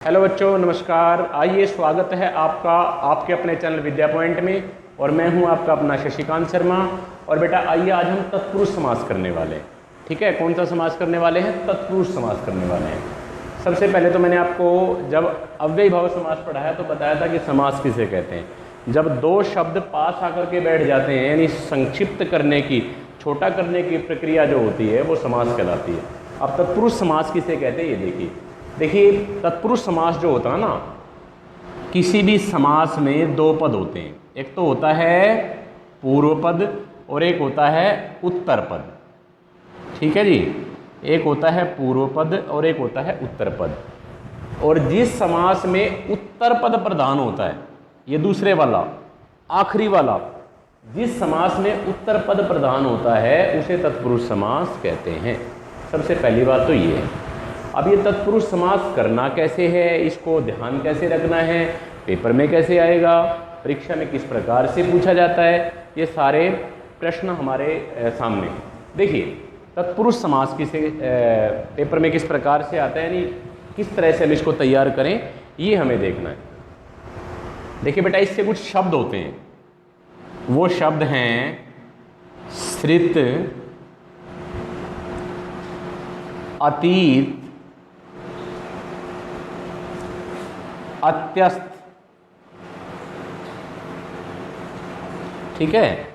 Hello बच्चों, नमस्कार। आइए, स्वागत है आपका आपके अपने चैनल विद्या पॉइंट में। और मैं हूं आपका अपना शशिकांत शर्मा। और बेटा आइए, आज हम तत्पुरुष समास करने वाले हैं। ठीक है, कौन सा समास करने वाले हैं? तत्पुरुष समास करने वाले हैं। सबसे पहले तो मैंने आपको जब अव्ययीभाव समास पढ़ाया तो बताया था कि समास किसे कहते हैं। जब दो शब्द पास आकर के बैठ जाते हैं, यानी संक्षिप्त करने की, छोटा करने की प्रक्रिया जो होती है वो समास कहलाती है। अब तत्पुरुष समास किसे कहते हैं ये देखिए, तत्पुरुष समास जो होता है ना, किसी भी समास में दो पद होते हैं। एक तो होता है पूर्व पद और एक होता है उत्तर पद। ठीक है जी, एक होता है पूर्व पद और एक होता है उत्तर पद। और जिस समास में उत्तर पद प्रधान होता है, ये दूसरे वाला आखिरी वाला, जिस समास में उत्तर पद प्रधान होता है उसे तत्पुरुष समास कहते हैं। सबसे पहली बात तो ये है। अब ये तत्पुरुष समास करना कैसे है, इसको ध्यान कैसे रखना है, पेपर में कैसे आएगा, परीक्षा में किस प्रकार से पूछा जाता है, ये सारे प्रश्न हमारे सामने। देखिए, तत्पुरुष समास किसे पेपर में किस प्रकार से आता है, यानी किस तरह से हम इसको तैयार करें, ये हमें देखना है। देखिए बेटा, इससे कुछ शब्द होते हैं। वो शब्द हैं श्रित, अतीत, अत्यस्त। ठीक है,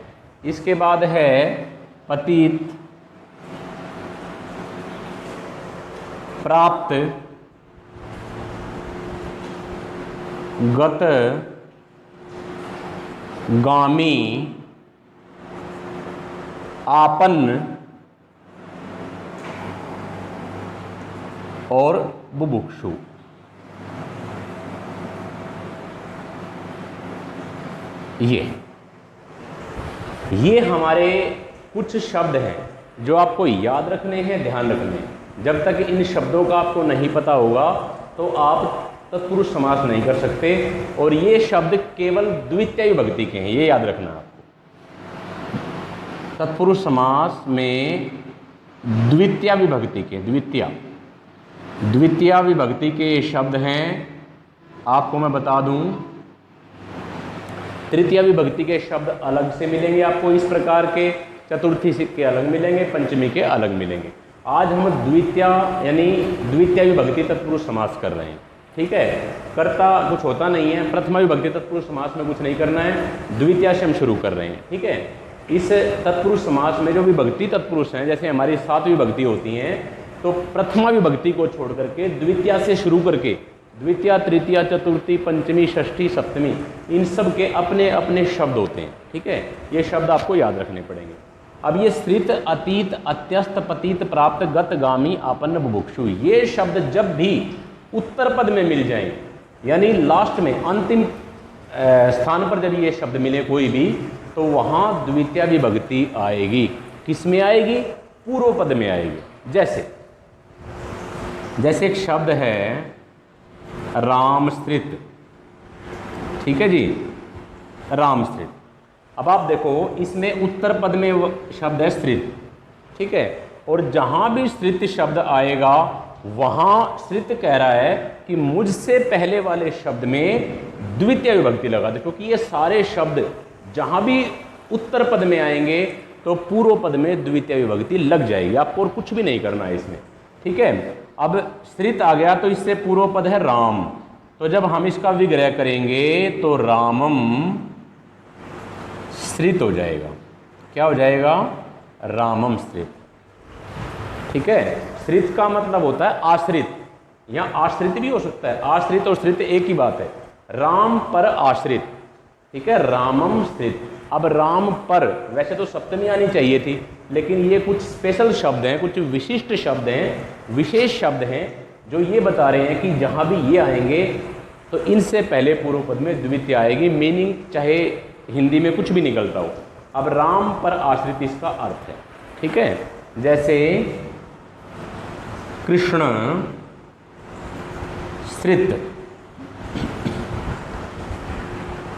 इसके बाद है पतित, प्राप्त, गत, गामी, आपन्न और बुभुक्षु। ये हमारे कुछ शब्द हैं जो आपको याद रखने हैं, ध्यान रखने हैं। जब तक इन शब्दों का आपको नहीं पता होगा तो आप तत्पुरुष समास नहीं कर सकते। और ये शब्द केवल द्वितीय विभक्ति के हैं, ये याद रखना आपको। तत्पुरुष समास में द्वितीय विभक्ति के, द्वितीय विभक्ति के शब्द हैं। आपको मैं बता दूं, तृतीय विभक्ति के शब्द अलग से मिलेंगे आपको इस प्रकार के, चतुर्थी के अलग मिलेंगे, पंचमी के अलग मिलेंगे। आज हम द्वितीय यानी द्वितीय विभक्ति तत्पुरुष समास कर रहे हैं। ठीक है, कर्ता कुछ होता नहीं है। प्रथमा विभक्ति तत्पुरुष समास में कुछ नहीं करना है, द्वितीय से हम शुरू कर रहे हैं। ठीक है, इस तत्पुरुष समास में जो विभक्ति तत्पुरुष हैं, जैसे हमारी 7 विभक्ति होती हैं, तो प्रथमा विभक्ति को छोड़ करके द्वितीय से शुरू करके द्वितीय, तृतीय, चतुर्थी, पंचमी, षष्ठी, सप्तमी, इन सब के अपने अपने शब्द होते हैं। ठीक है, ये शब्द आपको याद रखने पड़ेंगे। अब ये श्रित, अतीत, अत्यस्त, पतित, प्राप्त, गत, गामी, आपन्न, बुभुक्षु, ये शब्द जब भी उत्तर पद में मिल जाएं, यानी लास्ट में अंतिम स्थान पर जब ये शब्द मिले कोई भी, तो वहाँ द्वितीय विभक्ति आएगी। किस में आएगी? पूर्व पद में आएगी। जैसे एक शब्द है रामश्रित। ठीक है जी, रामश्रित। अब आप देखो, इसमें उत्तर पद में शब्द है श्रित। ठीक है, और जहां भी श्रित शब्द आएगा वहां श्रित कह रहा है कि मुझसे पहले वाले शब्द में द्वितीय विभक्ति लगा दे, क्योंकि ये सारे शब्द जहां भी उत्तर पद में आएंगे तो पूर्व पद में द्वितीय विभक्ति लग जाएगी। आपको और कुछ भी नहीं करना है इसमें। ठीक है, अब श्रित आ गया तो इससे पूर्व पद है राम, तो जब हम इसका विग्रह करेंगे तो रामम श्रित हो जाएगा। क्या हो जाएगा? रामम श्रित। ठीक है, श्रित का मतलब होता है आश्रित, यहाँ आश्रित भी हो सकता है। आश्रित और श्रित एक ही बात है, राम पर आश्रित। ठीक है, रामम श्रित। अब राम पर वैसे तो सप्तमी आनी चाहिए थी, लेकिन ये कुछ स्पेशल शब्द हैं, कुछ विशिष्ट शब्द हैं, विशेष शब्द हैं, जो ये बता रहे हैं कि जहाँ भी ये आएंगे तो इनसे पहले पूर्व पद में द्वितीय आएगी। मीनिंग चाहे हिंदी में कुछ भी निकलता हो। अब राम पर आश्रित इसका अर्थ है। ठीक है, जैसे कृष्ण श्रित,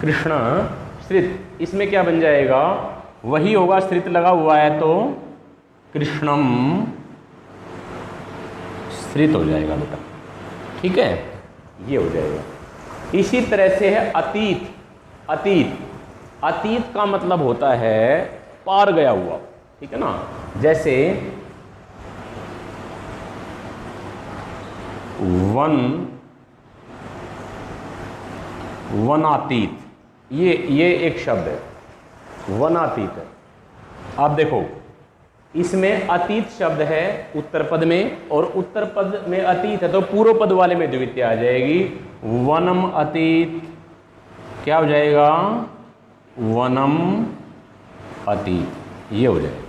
कृष्ण श्रित, इसमें क्या बन जाएगा? वही होगा, श्रित लगा हुआ है तो कृष्णम श्रित हो जाएगा बेटा। ठीक है, ये हो जाएगा। इसी तरह से है अतीत। अतीत, अतीत का मतलब होता है पार गया हुआ, ठीक है ना। जैसे वनातीत, ये एक शब्द है, वनातीत है। आप देखो इसमें अतीत शब्द है उत्तर पद में, और उत्तर पद में अतीत है तो पूर्व पद वाले में द्वितीय आ जाएगी। वनम अतीत, क्या हो जाएगा, वनम अतीत, ये हो जाएगा,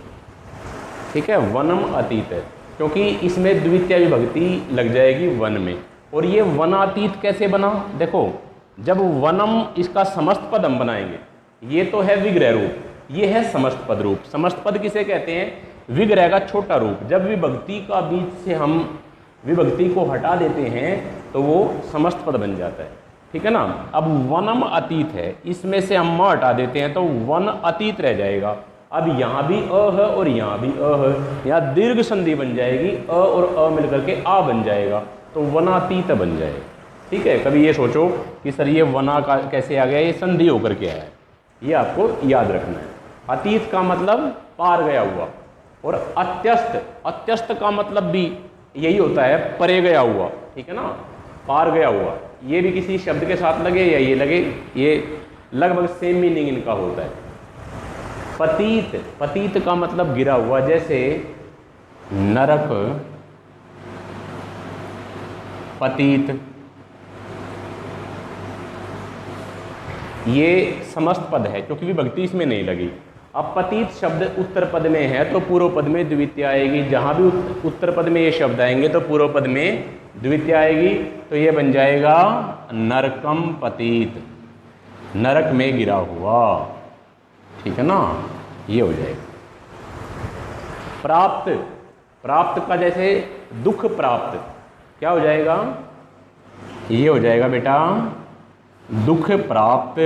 ठीक है। वनम अतीत है क्योंकि इसमें द्वितीय विभक्ति लग जाएगी वन में। और ये वनातीत कैसे बना, देखो जब वनम इसका समस्त पद हम बनाएंगे, ये तो है विग्रह रूप, ये है समस्त पद रूप। समस्त पद किसे कहते हैं, विग्रह का छोटा रूप। जब विभक्ति का बीच से हम विभक्ति को हटा देते हैं तो वो समस्त पद बन जाता है, ठीक है ना। अब वनम अतीत है, इसमें से हम हटा देते हैं तो वन अतीत रह जाएगा। अब यहाँ भी अ है और यहाँ भी अ है, यहाँ दीर्घ संधि बन जाएगी, अ और अ मिलकर के आ बन जाएगा, तो वनातीत बन जाएगा, ठीक है। कभी ये सोचो कि सर ये वना का कैसे आ गया, ये संधि होकर के आया है, ये आपको याद रखना है। अतीत का मतलब पार गया हुआ, और अत्यस्त, अत्यस्त का मतलब भी यही होता है, परे गया हुआ, ठीक है ना, पार गया हुआ। ये भी किसी शब्द के साथ लगे या ये लगे, ये लगभग सेम मीनिंग इनका होता है। पतीत, पतीत का मतलब गिरा हुआ, जैसे नरक, पतीत, ये समस्त पद है क्योंकि विभक्ति इसमें नहीं लगी। अब पतीत शब्द उत्तर पद में है तो पूर्व पद में द्वितीय आएगी। जहां भी उत्तर पद में ये शब्द आएंगे तो पूर्व पद में द्वितीय आएगी, तो ये बन जाएगा नरकम पतीत, नरक में गिरा हुआ, ठीक है ना, ये हो जाएगा। प्राप्त, प्राप्त का जैसे दुख प्राप्त, क्या हो जाएगा, ये हो जाएगा बेटा दुख प्राप्त,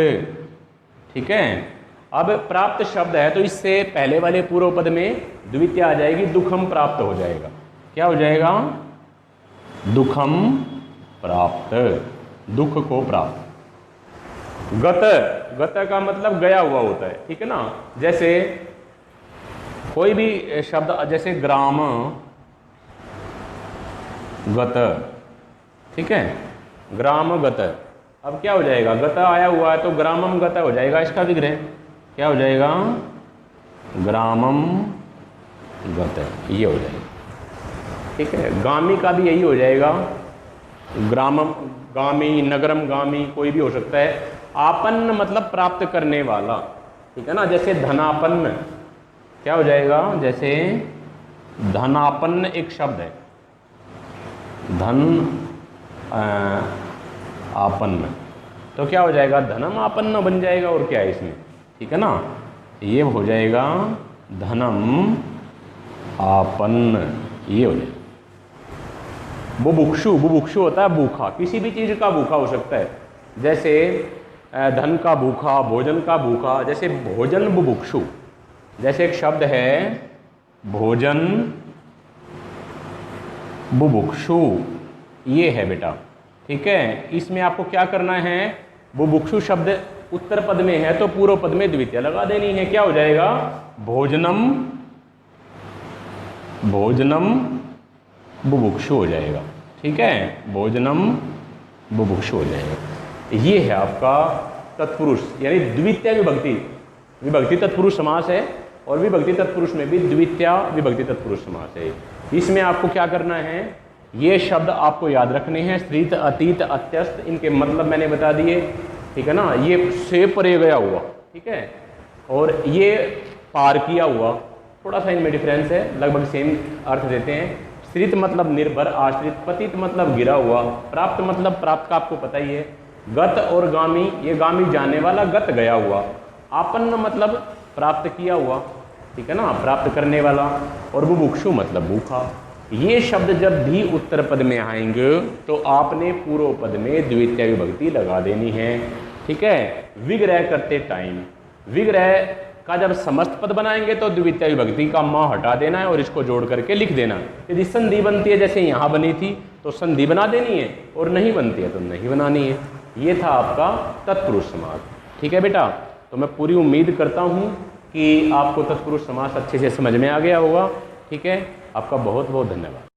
ठीक है। अब प्राप्त शब्द है तो इससे पहले वाले पूर्व पद में द्वितीय आ जाएगी, दुखम प्राप्त हो जाएगा, क्या हो जाएगा, दुखम प्राप्त, दुख को प्राप्त। गत, गत का मतलब गया हुआ होता है, ठीक है ना। जैसे कोई भी शब्द, जैसे ग्राम गत, ठीक है, ग्राम गत, अब क्या हो जाएगा, गत आया हुआ है तो ग्रामम गत हो जाएगा, इसका विग्रह क्या हो जाएगा, ग्रामम गत, ये हो जाएगा, ठीक है। गामी का भी यही हो जाएगा, ग्रामम गामी, नगरम गामी, कोई भी हो सकता है। आपन्न मतलब प्राप्त करने वाला, ठीक है ना। जैसे धनापन्न, क्या हो जाएगा, जैसे धनापन्न एक शब्द है, धन आपन्न, तो क्या हो जाएगा, धनम आपन्न बन जाएगा, और क्या है इसमें, ठीक है ना, ये हो जाएगा धनम आपन्न, ये हो जाएगा। बुभुक्षु, बुभुक्षु होता है भूखा, किसी भी चीज़ का भूखा हो सकता है, जैसे धन का भूखा, भोजन का भूखा, जैसे भोजन बुभुक्षु। जैसे एक शब्द है भोजन बुभुक्षु, ये है बेटा, ठीक है। इसमें आपको क्या करना है, बुभुक्षु शब्द उत्तर पद में है तो पूर्व पद में द्वितीय लगा देनी है, क्या हो जाएगा, भोजनम, भोजनम बुभुक्षु हो जाएगा, ठीक है, भोजनम बुभुक्षु हो जाएगा। ये है आपका तत्पुरुष, यानी द्वितीय विभक्ति, विभक्ति तत्पुरुष समास है, और विभक्ति तत्पुरुष में भी द्वितीय विभक्ति तत्पुरुष समास है। इसमें आपको क्या करना है, ये शब्द आपको याद रखने हैं, स्त्रीत, अतीत, अत्यस्त, इनके मतलब मैंने बता दिए, ठीक है ना। ये से परे गया हुआ, ठीक है, और ये पार किया हुआ, थोड़ा सा इनमें डिफरेंस है, लगभग सेम अर्थ देते हैं। स्त्रीत मतलब निर्भर, आश्रित, पतित मतलब गिरा हुआ, प्राप्त मतलब प्राप्त का आपको पता ही है। गत और गामी, ये गामी जाने वाला, गत गया हुआ। आपन्न मतलब प्राप्त किया हुआ, ठीक है ना, प्राप्त करने वाला। और बुभुक्षु मतलब भूखा। ये शब्द जब भी उत्तर पद में आएंगे तो आपने पूर्व पद में द्वितीय विभक्ति लगा देनी है, ठीक है। विग्रह करते टाइम, विग्रह कहा जब समस्त पद बनाएंगे तो द्वितीय विभक्ति का माँ हटा देना है और इसको जोड़ करके लिख देना। यदि संधि बनती है जैसे यहाँ बनी थी तो संधि बना देनी है, और नहीं बनती है तो नहीं बनानी है। ये था आपका तत्पुरुष समास। ठीक है बेटा, तो मैं पूरी उम्मीद करता हूँ कि आपको तत्पुरुष समास अच्छे से समझ में आ गया होगा। ठीक है, आपका बहुत बहुत धन्यवाद।